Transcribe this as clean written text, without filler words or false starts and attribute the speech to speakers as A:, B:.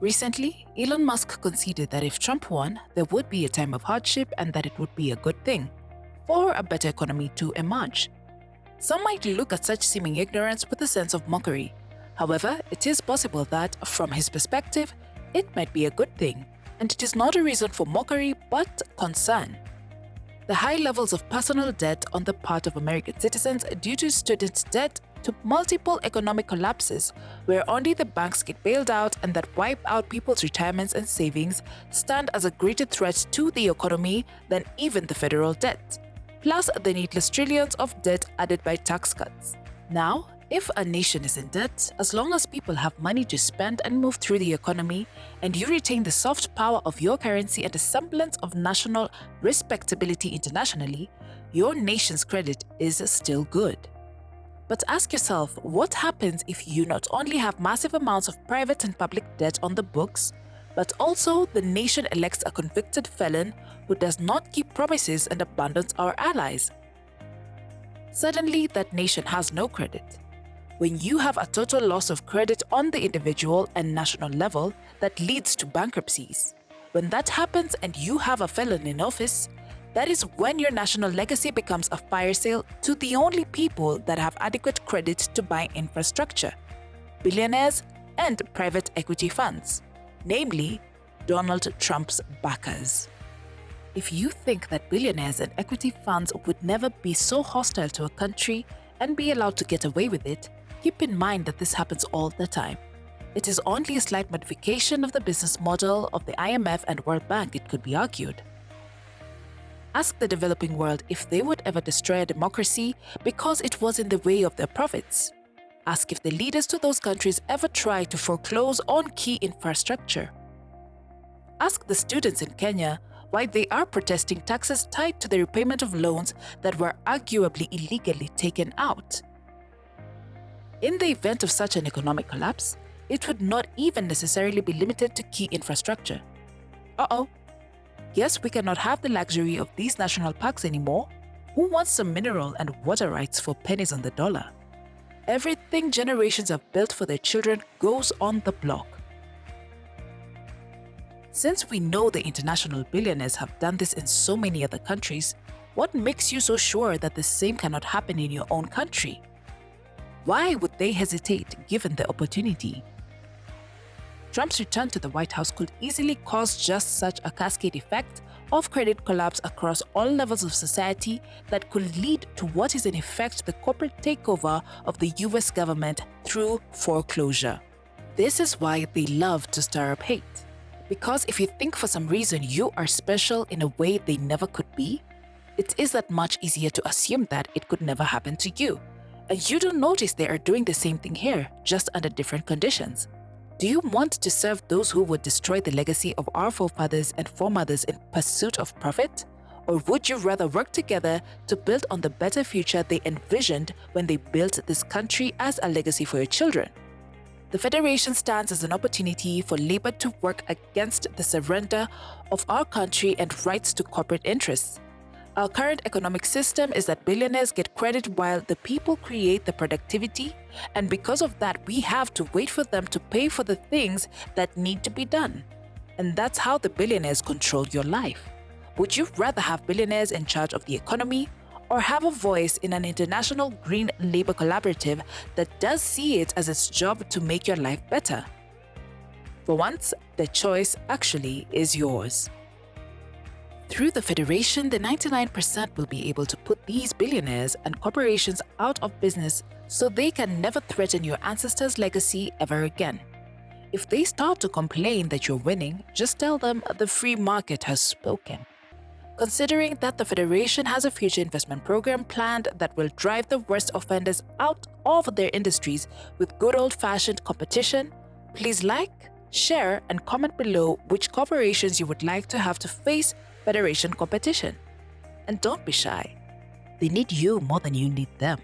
A: Recently, Elon Musk conceded that if Trump won, there would be a time of hardship and that it would be a good thing for a better economy to emerge. Some might look at such seeming ignorance with a sense of mockery. However, it is possible that, from his perspective, it might be a good thing, and it is not a reason for mockery but concern. The high levels of personal debt on the part of American citizens due to student debt to multiple economic collapses where only the banks get bailed out and that wipe out people's retirements and savings stand as a greater threat to the economy than even the federal debt, plus the needless trillions of debt added by tax cuts. Now, if a nation is in debt, as long as people have money to spend and move through the economy, and you retain the soft power of your currency and a semblance of national respectability internationally, your nation's credit is still good. But ask yourself, what happens if you not only have massive amounts of private and public debt on the books, but also the nation elects a convicted felon who does not keep promises and abandons our allies? Suddenly, that nation has no credit. When you have a total loss of credit on the individual and national level that leads to bankruptcies, when that happens and you have a felon in office, that is when your national legacy becomes a fire sale to the only people that have adequate credit to buy infrastructure: billionaires and private equity funds, namely Donald Trump's backers. If you think that billionaires and equity funds would never be so hostile to a country and be allowed to get away with it, keep in mind that this happens all the time. It is only a slight modification of the business model of the IMF and World Bank, it could be argued. Ask the developing world if they would ever destroy a democracy because it was in the way of their profits. Ask if the leaders to those countries ever try to foreclose on key infrastructure. Ask the students in Kenya why they are protesting taxes tied to the repayment of loans that were arguably illegally taken out. In the event of such an economic collapse, it would not even necessarily be limited to key infrastructure. Yes, we cannot have the luxury of these national parks anymore. Who wants some mineral and water rights for pennies on the dollar? Everything generations have built for their children goes on the block. Since we know the international billionaires have done this in so many other countries, what makes you so sure that the same cannot happen in your own country? Why would they hesitate given the opportunity? Trump's return to the White House could easily cause just such a cascade effect of credit collapse across all levels of society that could lead to what is in effect the corporate takeover of the US government through foreclosure. This is why they love to stir up hate. Because if you think for some reason you are special in a way they never could be, it is that much easier to assume that it could never happen to you. And you don't notice they are doing the same thing here, just under different conditions. Do you want to serve those who would destroy the legacy of our forefathers and foremothers in pursuit of profit? Or would you rather work together to build on the better future they envisioned when they built this country as a legacy for your children? The Federation stands as an opportunity for labor to work against the surrender of our country and rights to corporate interests. Our current economic system is that billionaires get credit while the people create the productivity, and because of that, we have to wait for them to pay for the things that need to be done. And that's how the billionaires control your life. Would you rather have billionaires in charge of the economy or have a voice in an international green labor collaborative that does see it as its job to make your life better? For once, the choice actually is yours. Through the Federation, the 99% will be able to put these billionaires and corporations out of business so they can never threaten your ancestors' legacy ever again. If they start to complain that you're winning, just tell them the free market has spoken. Considering that the Federation has a future investment program planned that will drive the worst offenders out of their industries with good old-fashioned competition, please like, share, and comment below which corporations you would like to have to face Federation competition. And don't be shy. They need you more than you need them.